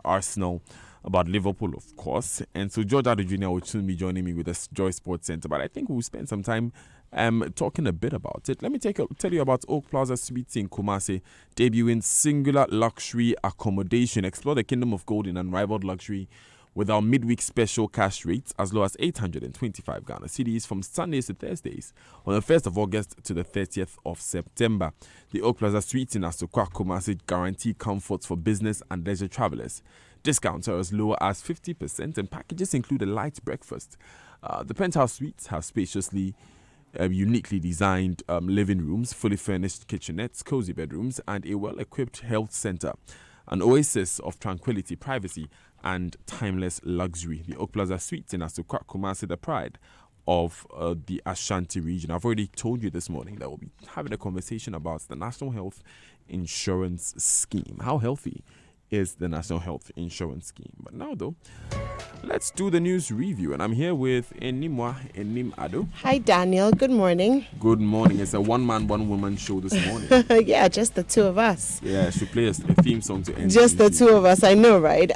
Arsenal, about Liverpool, of course. And so George Addo Jr. will soon be joining me with the Joy Sports Centre. But I think we'll spend some time talking a bit about it. Let me tell you about Oak Plaza Suites in Kumasi, debuting singular luxury accommodation. Explore the kingdom of gold in unrivaled luxury with our midweek special cash rates as low as 825 Ghana cedis from Sundays to Thursdays on the 1st of August to the 30th of September. The Oak Plaza Suites in Asokwa, Kumasi guarantee comforts for business and leisure travelers. Discounts are as low as 50% and packages include a light breakfast. The penthouse suites have spaciously uniquely designed living rooms, fully furnished kitchenettes, cozy bedrooms, and a well-equipped health center. An oasis of tranquility, privacy, and timeless luxury. The Oak Plaza Suites in Asokwa, Kumasi, the pride of the Ashanti region. I've already told you this morning that we'll be having a conversation about the National Health Insurance Scheme. How healthy is the National Health Insurance Scheme? But now, though, let's do the news review. And I'm here with Enim Ado. Hi, Daniel. Good morning. Good morning. It's a one-man, one-woman show this morning. Yeah, just the two of us. Yeah, should play a theme song to end. Just the two of us, I know, right?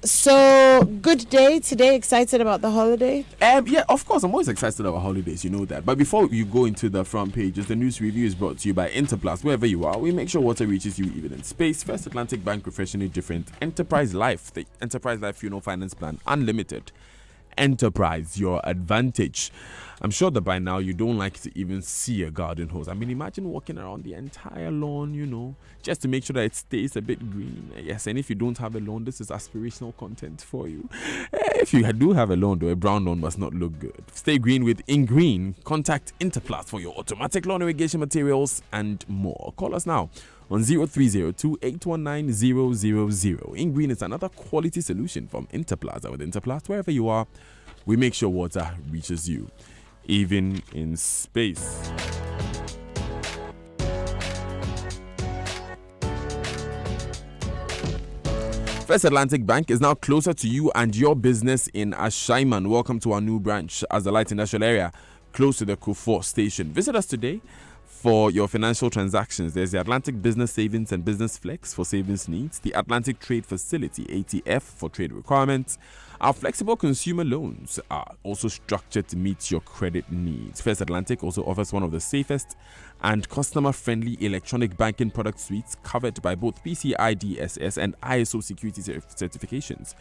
So, good day today. Excited about the holiday? Yeah, of course. I'm always excited about holidays. You know that. But before you go into the front pages, the news review is brought to you by Interplus. Wherever you are, we make sure water reaches you even in space. First Atlantic Bank, refreshingly different. Enterprise Life, the Enterprise Life Funeral Finance Plan, unlimited. Enterprise, your advantage. I'm sure that by now you don't like to even see a garden hose. I mean, imagine walking around the entire lawn, just to make sure that it stays a bit green. Yes, and if you don't have a lawn, this is aspirational content for you. If you do have a lawn, though, a brown lawn must not look good. Stay green with In Green. Contact Interplus for your automatic lawn irrigation materials and more. Call us now on 0302-819-000. In Green is another quality solution from Interplaza. With Interplaza, wherever you are, we make sure water reaches you, even in space. First Atlantic Bank is now closer to you and your business in Ashaiman. Welcome to our new branch as the light industrial area close to the Kufuor station. Visit us today for your financial transactions. There's the Atlantic Business Savings and Business Flex for savings needs, the Atlantic Trade Facility, ATF, for trade requirements. Our flexible consumer loans are also structured to meet your credit needs. First Atlantic also offers one of the safest and customer-friendly electronic banking product suites covered by both PCI DSS and ISO security certifications.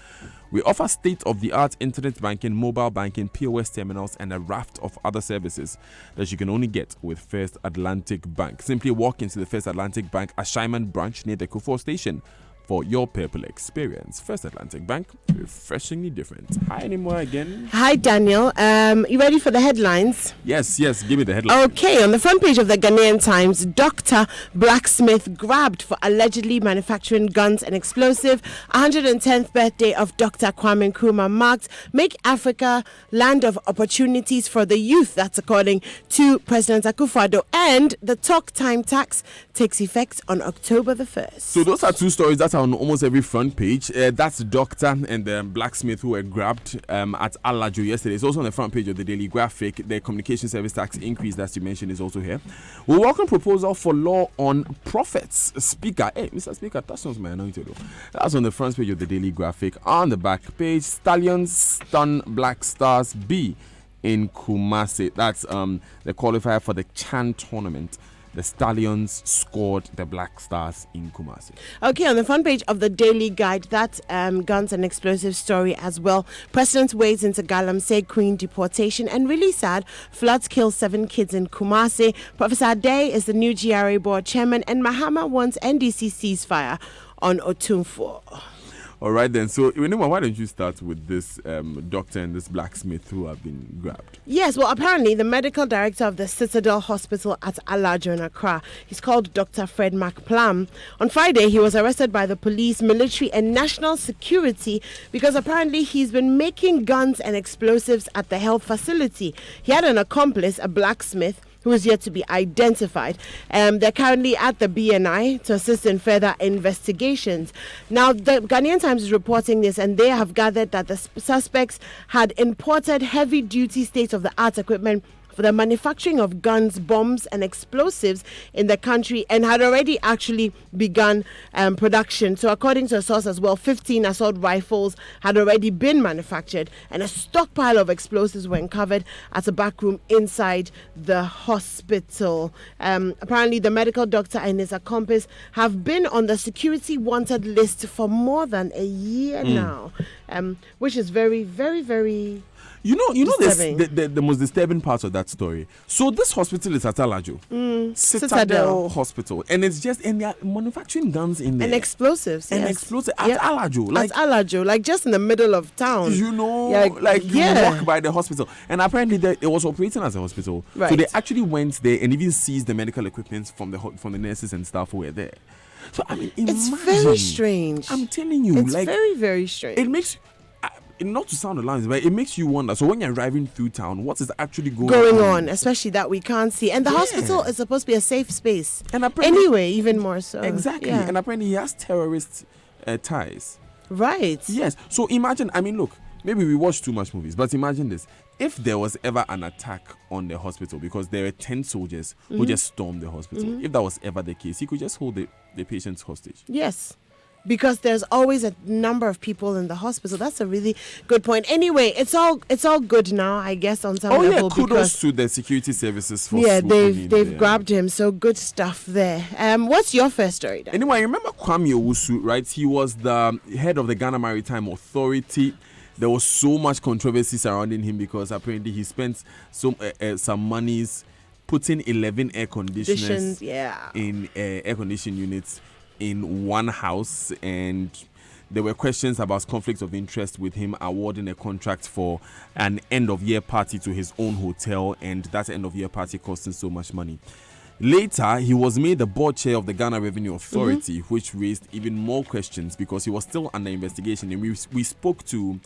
We offer state-of-the-art internet banking, mobile banking, POS terminals, and a raft of other services that you can only get with First Atlantic Bank. Simply walk into the First Atlantic Bank Ashaiman branch near the Kufuor station for your purple experience. First Atlantic Bank, refreshingly different. Hi, anymore again. Hi, Daniel. You ready for the headlines? Yes, give me the headlines. Okay, on the front page of the Ghanaian Times, Dr. Blacksmith grabbed for allegedly manufacturing guns and explosive. 110th birthday of Dr. Kwame Nkrumah marked. Make Africa land of opportunities for the youth. That's according to President Akufo-Addo. And the talk time tax takes effect on October the 1st. So those are two stories that are on almost every front page. That's Doctor and the Blacksmith who were grabbed at Alajo yesterday. It's also on the front page of the Daily Graphic. The communication service tax increase that you mentioned is also here. We welcome proposal for law on profits. Speaker, Mr. Speaker, that sounds my anointed. That's on the front page of the Daily Graphic. On the back page, Stallions stun Black Stars B in Kumasi. That's the qualifier for the Chan tournament. The Stallions scored the Black Stars in Kumasi. Okay, on the front page of the Daily Guide, that guns and explosive story as well. President wades into Galamsey Queen deportation, and really sad, floods kill 7 kids in Kumasi. Professor Ade is the new GRA board chairman, and Mahama wants NDC ceasefire on Otumfuo. All right then. So, why don't you start with this doctor and this blacksmith who have been grabbed? Yes, well, apparently the medical director of the Citadel Hospital at Alajo in Accra, he's called Dr. Fred McPlam. On Friday, he was arrested by the police, military, and national security because apparently he's been making guns and explosives at the health facility. He had an accomplice, a blacksmith, who is yet to be identified. They're currently at the BNI to assist in further investigations. Now, the Ghanaian Times is reporting this, and they have gathered that the suspects had imported heavy-duty state-of-the-art equipment for the manufacturing of guns, bombs, and explosives in the country, and had already actually begun production. So according to a source as well, 15 assault rifles had already been manufactured, and a stockpile of explosives were uncovered at a back room inside the hospital. Apparently, the medical doctor and his accomplice have been on the security wanted list for more than a year now, which is very, very, very this, the most disturbing part of that story. So this hospital is at Alajo, Citadel Hospital, and they are manufacturing guns in there and explosives, at Alajo, at Alajo, like just in the middle of town. You walk by the hospital, and apparently it was operating as a hospital, right. So they actually went there and even seized the medical equipment from the nurses and staff who were there. So I mean, it's very strange. I'm telling you, it's very, very strange. It makes. Not to sound alarming, but it makes you wonder. So when you're driving through town, what is actually going on? Especially that we can't see. And the hospital is supposed to be a safe space. And anyway, even more so. Exactly. Yeah. And apparently he has terrorist ties. Right. Yes. So imagine, look, maybe we watch too much movies, but imagine this. If there was ever an attack on the hospital, because there were 10 soldiers who just stormed the hospital, if that was ever the case, he could just hold the patients hostage. Yes. Because there's always a number of people in the hospital. That's a really good point. Anyway, it's all good now, I guess, on some level. Kudos to the security services for they've grabbed him. So good stuff there. What's your first story then? Anyway, remember Kwame Owusu, right? He was the head of the Ghana Maritime Authority. There was so much controversy surrounding him because apparently he spent some monies putting 11 air conditioners in air conditioning units in one house, and there were questions about conflicts of interest with him awarding a contract for an end-of-year party to his own hotel, and that end-of-year party costing so much money. Later, he was made the board chair of the Ghana Revenue Authority, which raised even more questions because he was still under investigation. And we spoke to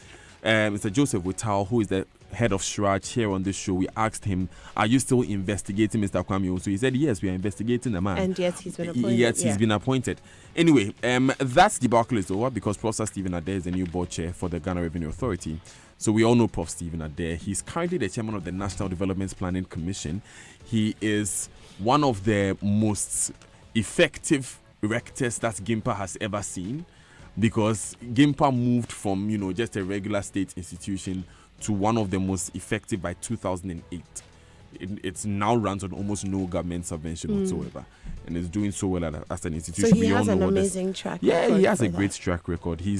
Mr. Joseph Wittal, who is the head of Shraj, here on this show. We asked him, are you still investigating Mr. Kwame Owusu? He said, yes, we are investigating the man. And yes, he's been appointed. Yes, he's been appointed. Anyway, that debacle is over because Professor Stephen Adair is the new board chair for the Ghana Revenue Authority. So we all know Prof. Stephen Adair. He's currently the chairman of the National Development Planning Commission. He is one of the most effective rectors that GIMPA has ever seen, because GIMPA moved from, just a regular state institution to one of the most effective by 2008. It's now runs on almost no government subvention whatsoever, and is doing so well as an institution. So he has an amazing track record. Yeah, he has a great track record. He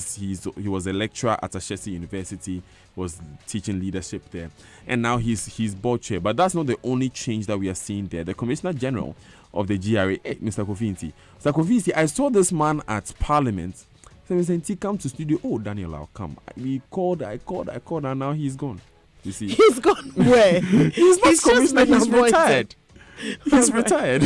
was a lecturer at Ashesi University, was teaching leadership there, and now he's board chair. But that's not the only change that we are seeing there. The Commissioner General of the GRA, Mr. Kofi Nti, I saw this man at Parliament. So Mr. Nti, come to studio. Oh, Daniel, I'll come. I called, and now he's gone. You see, he's gone where? He's not commissioner. He's retired. He's retired.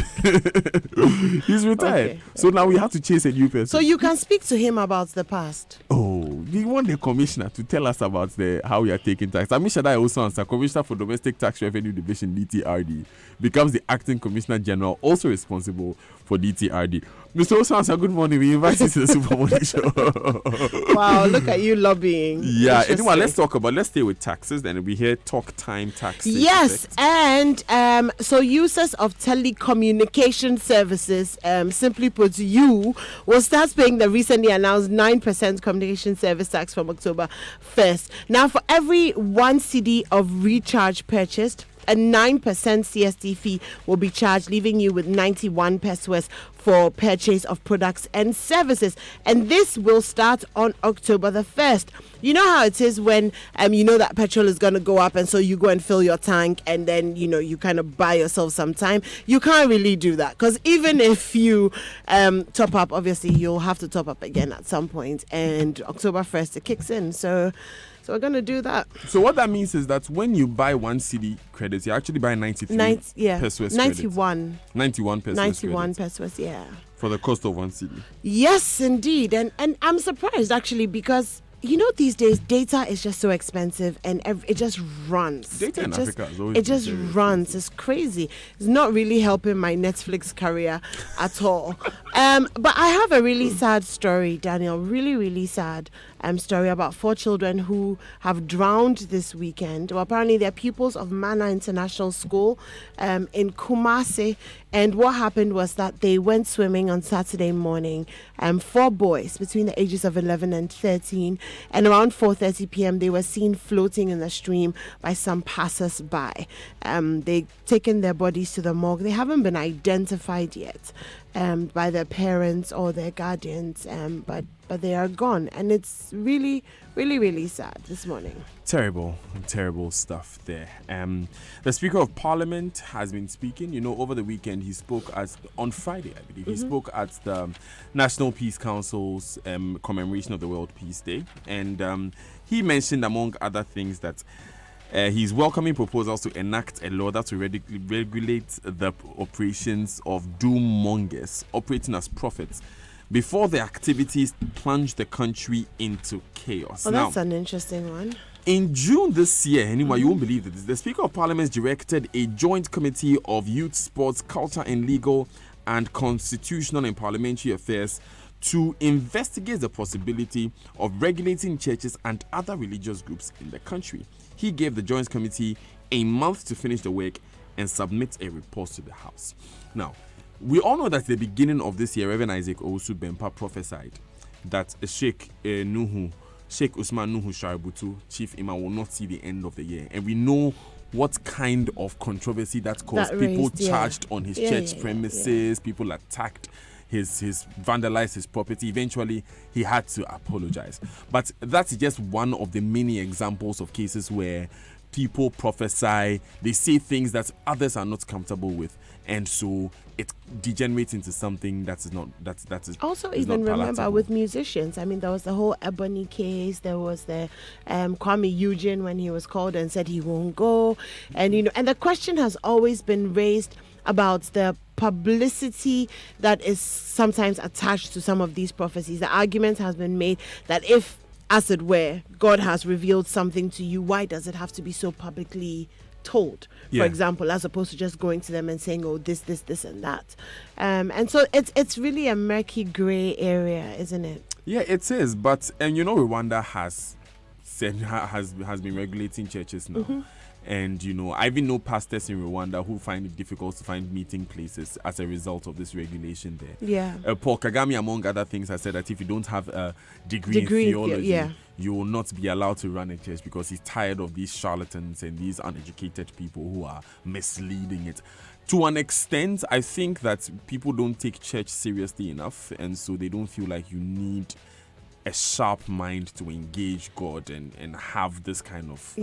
He's retired. Okay. So now we have to chase a new person. So you can speak to him about the past. Oh, we want the commissioner to tell us about how we are taking tax. Amisha Shadai also answer, Commissioner for Domestic Tax Revenue Division (DTRD), becomes the acting Commissioner General, also responsible for DTRD. Mr. Osansa, good morning. We invite you to the Super Morning Show. Wow, look at you lobbying. Yeah, anyway, let's stay with taxes. Then we hear talk time taxes. Yes, and so users of telecommunication services, simply put, you will start paying the recently announced 9% communication service tax from October 1st. Now, for every 1 CD of recharge purchased, a 9% CST fee will be charged, leaving you with 91 pesos for purchase of products and services. And this will start on October the 1st. You know how it is when you know that petrol is going to go up, and so you go and fill your tank, and then you kind of buy yourself some time. You can't really do that, because even if you top up, obviously you'll have to top up again at some point, and October 1st it kicks in. So we're going to do that. So what that means is that when you buy 1 CD credits, you actually buy 93 pesos 91. 91 pesos 91 pesos, yeah. For the cost of 1 CD. Yes, indeed. And I'm surprised, actually, because these days data is just so expensive, and it just runs. Data in Africa is always it just very runs. It's crazy. It's not really helping my Netflix career at all. But I have a really sad story, Daniel. Really, really sad story about 4 children who have drowned this weekend. Well, apparently they're pupils of Mana International School in Kumasi. And what happened was that they went swimming on Saturday morning. 4 boys between the ages of 11 and 13. And around 4:30 p.m., they were seen floating in the stream by some passers-by. They've taken their bodies to the morgue. They haven't been identified yet by their parents or their guardians, but they are gone. And it's really, really, really sad this morning. Terrible stuff there. The Speaker of Parliament has been speaking. Over the weekend he spoke on Friday, I believe. He spoke at the National Peace Council's commemoration of the World Peace Day, and he mentioned, among other things, that he's welcoming proposals to enact a law that will regulate the operations of doom-mongers operating as prophets before the activities plunge the country into chaos. Oh, that's an interesting one. In June this year, anyway, you won't believe this, the Speaker of Parliament directed a joint committee of youth, sports, culture and legal and constitutional and parliamentary affairs to investigate the possibility of regulating churches and other religious groups in the country. He gave the joint committee a month to finish the work and submit a report to the House. Now, we all know that at the beginning of this year, Reverend Isaac Owusu Bempa prophesied that Sheikh Usman Nuhu Shaributu, Chief Imam, will not see the end of the year. And we know what kind of controversy that caused. People charged on his church premises, people attacked vandalized his property. Eventually, he had to apologize. But that's just one of the many examples of cases where people prophesy, they say things that others are not comfortable with, and so it degenerates into something that is not also is even not remember palatable. with musicians. I mean, there was the whole Ebony case. There was the Kwame Eugene when he was called and said he won't go, and and the question has always been raised about the publicity that is sometimes attached to some of these prophecies. The argument has been made that if, as it were, God has revealed something to you, why does it have to be so publicly told? For example, as opposed to just going to them and saying, oh, this, and that. And so it's really a murky grey area, isn't it? Yeah, it is. But Rwanda has been regulating churches now. Mm-hmm. And I even know pastors in Rwanda who find it difficult to find meeting places as a result of this regulation there. Yeah. Paul Kagame, among other things, has said that if you don't have a degree in theology, you will not be allowed to run a church, because he's tired of these charlatans and these uneducated people who are misleading it. To an extent, I think that people don't take church seriously enough, and so they don't feel like you need a sharp mind to engage God and have this kind of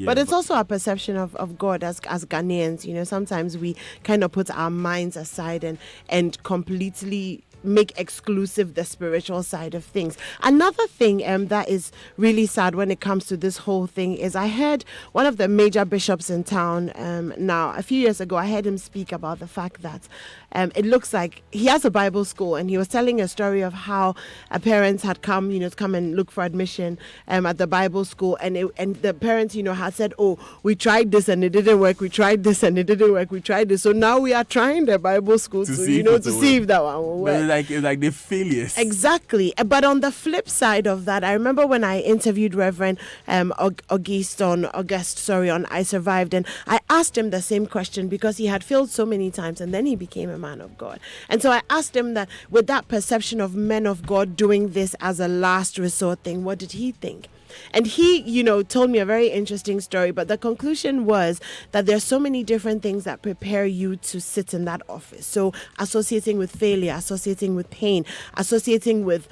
but it's also a perception of God as Ghanaians. Sometimes we kind of put our minds aside and completely make exclusive the spiritual side of things. Another thing that is really sad when it comes to this whole thing is I heard one of the major bishops in town now a few years ago. I heard him speak about the fact that it looks like he has a Bible school, and he was telling a story of how parents had come to come and look for admission at the Bible school, and the parents had said, oh, we tried this and it didn't work, we tried this and it didn't work, we tried this, so now we are trying the Bible school to see if that one will work. Like the failures. Exactly. But on the flip side of that, I remember when I interviewed Reverend August on I Survived, and I asked him the same question because he had failed so many times and then he became a man of God. And so I asked him that with that perception of men of God doing this as a last resort thing, what did he think? And he, told me a very interesting story, but the conclusion was that there's so many different things that prepare you to sit in that office. So associating with failure, associating with pain, associating with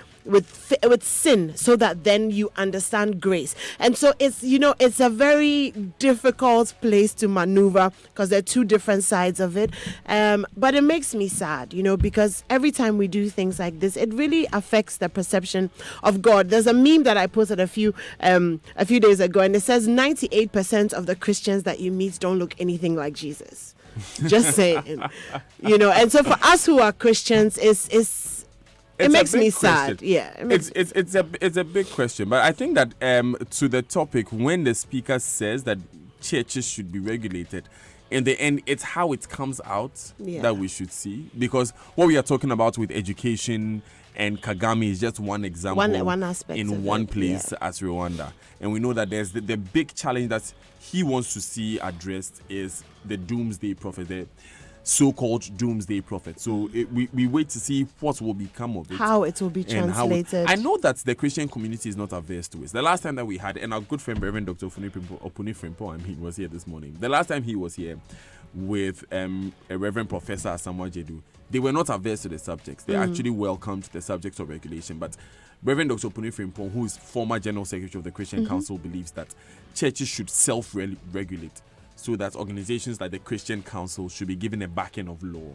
sin, so that then you understand grace. And so it's a very difficult place to maneuver because there are two different sides of it. But it makes me sad, because every time we do things like this, it really affects the perception of God. There's a meme that I posted a few days ago, and it says 98% of the Christians that you meet don't look anything like Jesus. Just saying, and so for us who are Christians, it makes me question. sad. Yeah, It's a big question, but I think that to the topic, when the speaker says that churches should be regulated, in the end, it's how it comes out that we should see, because what we are talking about with education and Kagame is just one example, one aspect in one place as Rwanda, and we know that there's the big challenge that he wants to see addressed is the Doomsday prophet, the so-called Doomsday prophet. So we wait to see what will become of it, how it will be translated. I know that the Christian community is not averse to it. The last time that we had, and our good friend Reverend Dr. Opuni Frimpo, he was here this morning. The last time he was here with a Reverend Professor Asamoah Jedu, they were not averse to the subjects. They actually welcomed the subjects of regulation. But Reverend Dr. Opuni Frimpo, who is former General Secretary of the Christian Council, believes that churches should self-regulate, so that organizations like the Christian Council should be given a backing of law,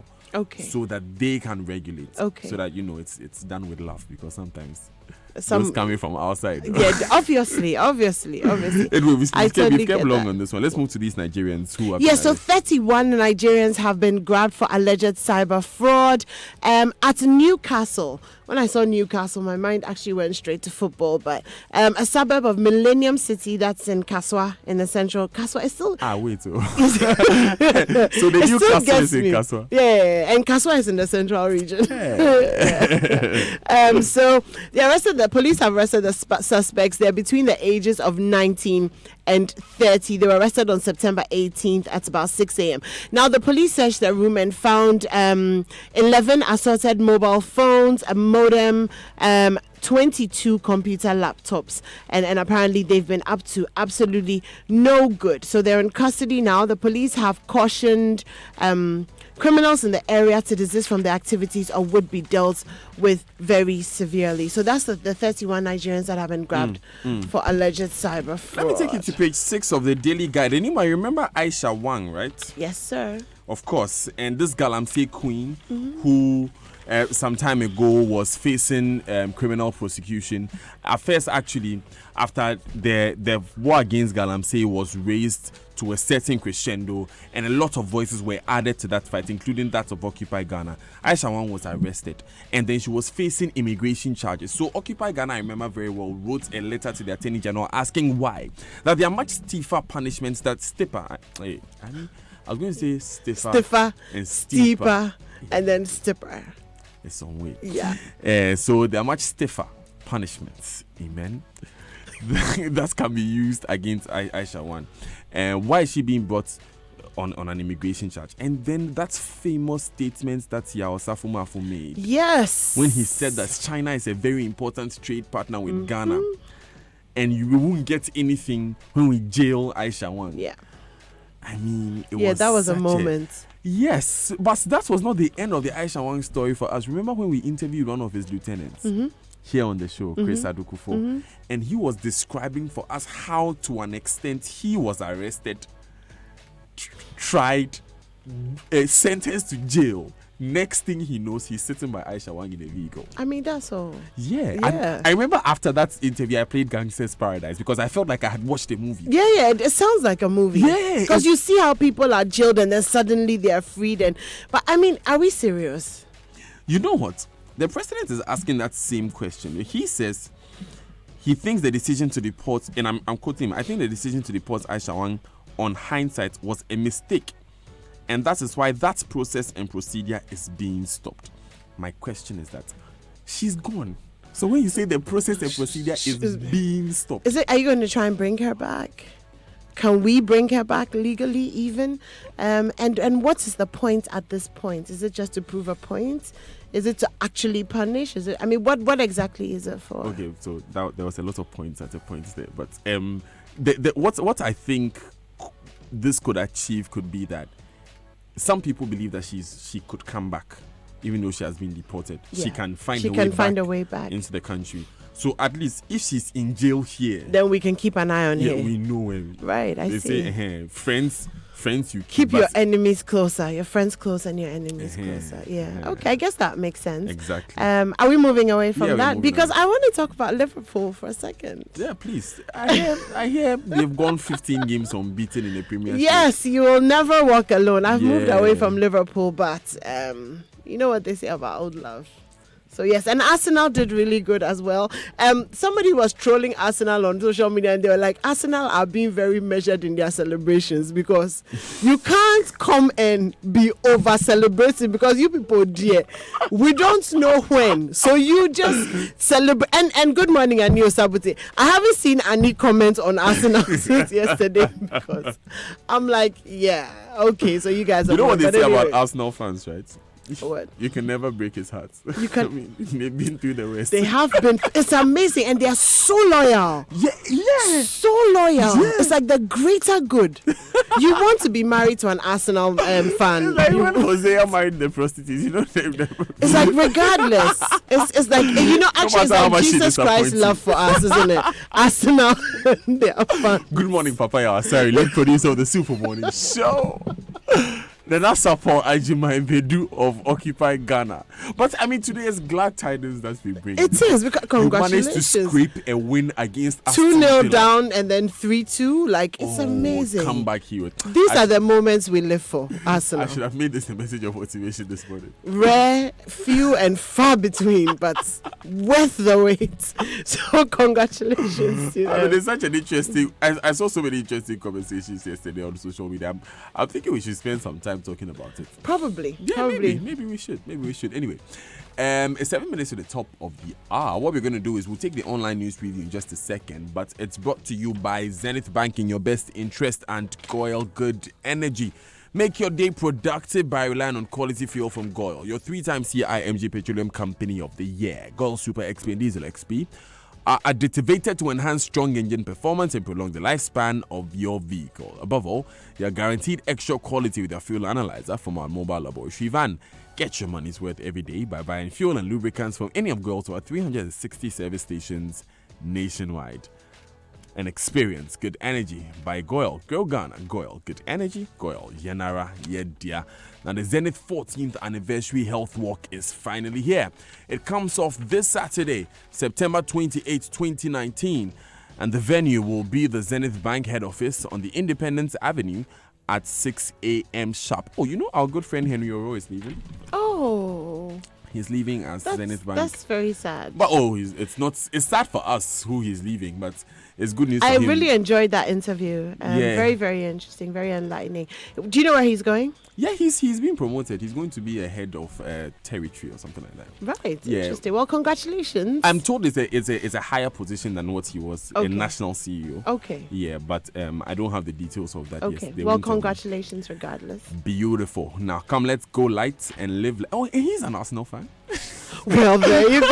so that they can regulate, so that it's done with love, because sometimes those coming from outside. Yeah, obviously. Anyway, we've kept long on this one. Let's move to these Nigerians who have so 31 Nigerians have been grabbed for alleged cyber fraud at Newcastle. When I saw Newcastle, my mind actually went straight to football, but a suburb of Millennium City that's in Kaswa, in the central. Kaswa is still... wait. So the Newcastle is in Kaswa. Yeah, and Kaswa is in the central region. So the police have arrested the suspects. They're between the ages of 19 and 30. They were arrested on September 18th at about 6 a.m. Now, the police searched their room and found 11 assorted mobile phones, a modem, 22 computer laptops, and apparently they've been up to absolutely no good. So they're in custody now. The police have cautioned criminals in the area to desist from the activities or would be dealt with very severely. So that's the 31 Nigerians that have been grabbed for alleged cyber fraud. Let me take you to page 6 of the Daily Guide. Anybody remember Aisha Wang, right? Yes, sir. Of course. And this Galamsey queen who some time ago was facing criminal prosecution. At first, actually, after the war against Galamsey was raised to a certain crescendo, and a lot of voices were added to that fight, including that of Occupy Ghana, Aisha Wang was arrested, and then she was facing immigration charges. So Occupy Ghana, I remember very well, wrote a letter to the Attorney General asking why. That there are much stiffer punishments that stiffer. I was going to say stiffer and steeper, and then stiffer. It's some way. Yeah. So there are much stiffer punishments. Amen. That can be used against Aisha Wang. Why is she being brought on an immigration charge? And then that famous statement that Yao Safumafu made. Yes. When he said that China is a very important trade partner with Ghana, and you won't get anything when we jail Aisha Wang. Yeah. I mean, that was a moment. Yes, but that was not the end of the Aisha Wang story for us. Remember when we interviewed one of his lieutenants here on the show, Chris Adukufo, and he was describing for us how, to an extent, he was arrested, tried, sentenced to jail. Next thing he knows, he's sitting by Aisha Wang in a vehicle. I mean, that's all. Yeah. I remember after that interview, I played Gangster's Paradise because I felt like I had watched a movie. Yeah. It sounds like a movie. Yeah. Because you see how people are jailed and then suddenly they are freed. But I mean, are we serious? You know what? The president is asking that same question. He says he thinks the decision to deport, and I'm quoting him, I think the decision to deport Aisha Wang on hindsight was a mistake. And that is why that process and procedure is being stopped. My question is that she's gone. So when you say the process and procedure is being stopped, are you going to try and bring her back? Can we bring her back legally even? And what is the point at this point? Is it just to prove a point? Is it to actually punish? What exactly is it for? Okay, so there was a lot of points at the points there. But what I think this could achieve could be that some people believe that she could come back, even though she has been deported. Yeah. She can find a way back into the country. So at least if she's in jail here, then we can keep an eye on her. Yeah, we know where. Right, I see. They say, friends, you keep your enemies closer, your friends close, and your enemies closer. Yeah. Okay, I guess that makes sense. Exactly. Are we moving away from that? Because I want to talk about Liverpool for a second. Yeah, please. I hear they've gone 15 games unbeaten in the Premier League. Yes, you will never walk alone. I've moved away from Liverpool, but you know what they say about old love. So yes, and Arsenal did really good as well. Somebody was trolling Arsenal on social media, and they were like, Arsenal are being very measured in their celebrations because you can't come and be over celebrating because you people, dear, we don't know when. So you just celebrate. And good morning, Annie Osabuti. I haven't seen any comments on Arsenal since yesterday because I'm like, yeah, okay. So you guys are. You know what they say about Arsenal fans, right? What? You can never break his heart. You can. I mean, they've been through the rest. They have been. It's amazing, and they are so loyal. Yeah. So loyal. Yeah. It's like the greater good. You want to be married to an Arsenal fan. It's like when Hosea married the prostitutes, you know. It's like regardless. It's like, you know, actually, it's like Jesus Christ's love for us, isn't it? Arsenal, they are fun. Good morning, Papaya. Sorry, lead producer of the Super Morning Show. Then that's support Ajima Bedu of Occupy Ghana. But I mean, today is glad tidings that we bring. It is, because congratulations. You managed to scrape a win against 2-0 down and then 3-2. Like, it's amazing. Come back here. These are the moments we live for, Arsenal. I should have made this a message of motivation this morning. Rare, few and far between, but worth the wait. So congratulations to them. I mean, it's such an interesting. I saw so many interesting conversations yesterday on social media. I'm thinking we should spend some time talking about it. Probably. Yeah, Probably. Maybe we should. Anyway, it's 7 minutes to the top of the hour. What we're going to do is we'll take the online news preview in just a second, but it's brought to you by Zenith Bank in your best interest and Goyle Good Energy. Make your day productive by relying on quality fuel from Goyle, your 3-time CIMG Petroleum Company of the Year. Goyle Super XP and Diesel XP are additivated to enhance strong engine performance and prolong the lifespan of your vehicle. Above all, they are guaranteed extra quality with their fuel analyzer from our mobile laboratory van. Get your money's worth every day by buying fuel and lubricants from any of Goyle's 360 service stations nationwide. And experience good energy by Goyle. Go Ghana, Goyle. Good energy, Goyle. Yenara, Yedia. Now the Zenith 14th anniversary health walk is finally here. It comes off this Saturday, September 28, 2019. And the venue will be the Zenith Bank head office on the Independence Avenue at 6 a.m. sharp. Oh, you know our good friend Henry Oro is leaving? Oh. He's leaving as Zenith Bank. That's very sad. But it's sad for us who he's leaving, but it's good news for him. I really enjoyed that interview. Very, very interesting, very enlightening. Do you know where he's going? Yeah, he's been promoted. He's going to be a head of territory or something like that. Right. Yeah. Interesting. Well, congratulations. I'm told it's a higher position than what he was, a national CEO. Okay. Yeah, but I don't have the details of that. Okay. Yes, well, congratulations regardless. Beautiful. Now, come, let's go light and live. Oh, and he's an Arsenal fan. Well, there you go.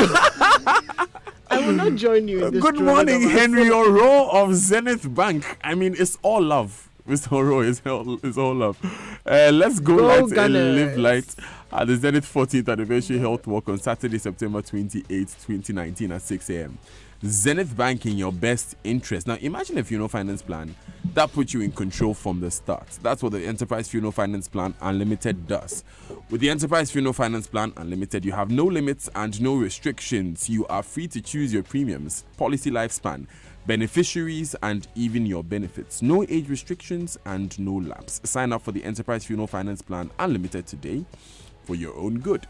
I will not join you in this. Good morning, Henry Oro of Zenith Bank. I mean, it's all love. Mr. Oro, it's all love. Let's go light Gunners. and live light at the Zenith 14th anniversary health walk on Saturday, September 28, 2019 at 6 a.m. Zenith Bank in your best interest. Now, imagine a funeral finance plan that puts you in control from the start. That's what the Enterprise Funeral Finance Plan Unlimited does. With the Enterprise Funeral Finance Plan Unlimited, you have no limits and no restrictions. You are free to choose your premiums, policy lifespan, beneficiaries, and even your benefits. No age restrictions and no lapse. Sign up for the Enterprise Funeral Finance Plan Unlimited today for your own good.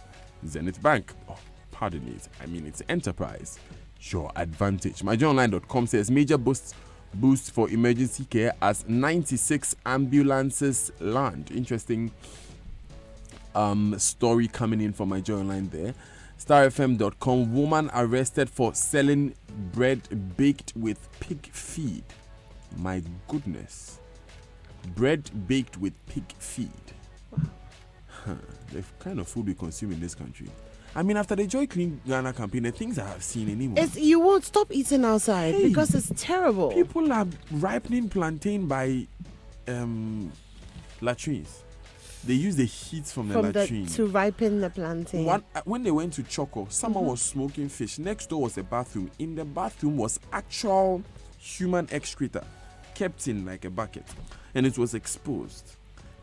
Zenith Bank. Oh, pardon me. I mean, it's Enterprise. Your advantage. MyJournalline.com says major boost for emergency care as 96 ambulances land. Interesting story coming in from MyJournalline there. StarFM.com, woman arrested for selling bread baked with pig feed. My goodness. Bread baked with pig feed. Wow. The kind of food we consume in this country. I mean, after the Joy Clean Ghana campaign, the things I have seen anymore. You won't stop eating outside because it's terrible. People are ripening plantain by latrines. They use the heat from the latrine to ripen the plantain. When they went to Choco, someone was smoking fish. Next door was a bathroom. In the bathroom was actual human excreta kept in like a bucket, and it was exposed.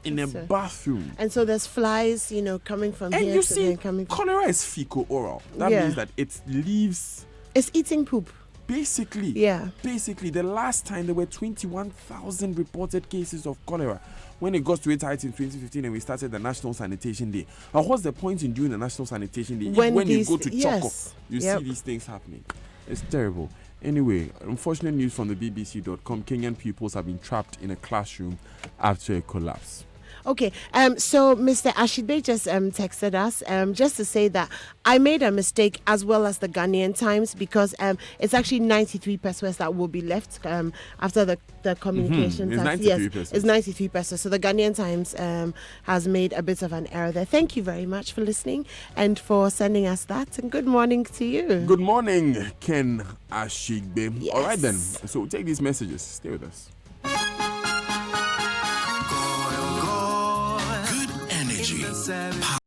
In a bathroom. And so there's flies, coming from and here. And you see, cholera is fecal-oral. That means that it leaves... It's eating poop. Basically, the last time there were 21,000 reported cases of cholera when it got to its height in 2015 and we started the National Sanitation Day. And what's the point in doing the National Sanitation Day when you go to Choco, you see these things happening? It's terrible. Anyway, unfortunate news from the BBC.com. Kenyan pupils have been trapped in a classroom after a collapse. Okay, so Mr. Ashide just texted us just to say that I made a mistake as well as the Ghanaian Times because it's actually 93 pesos that will be left after the communication tax. Yes, it's 93 pesos. So the Ghanaian Times has made a bit of an error there. Thank you very much for listening and for sending us that. And good morning to you. Good morning, Ken Ashigbe. Yes. All right then. So take these messages. Stay with us. Good energy.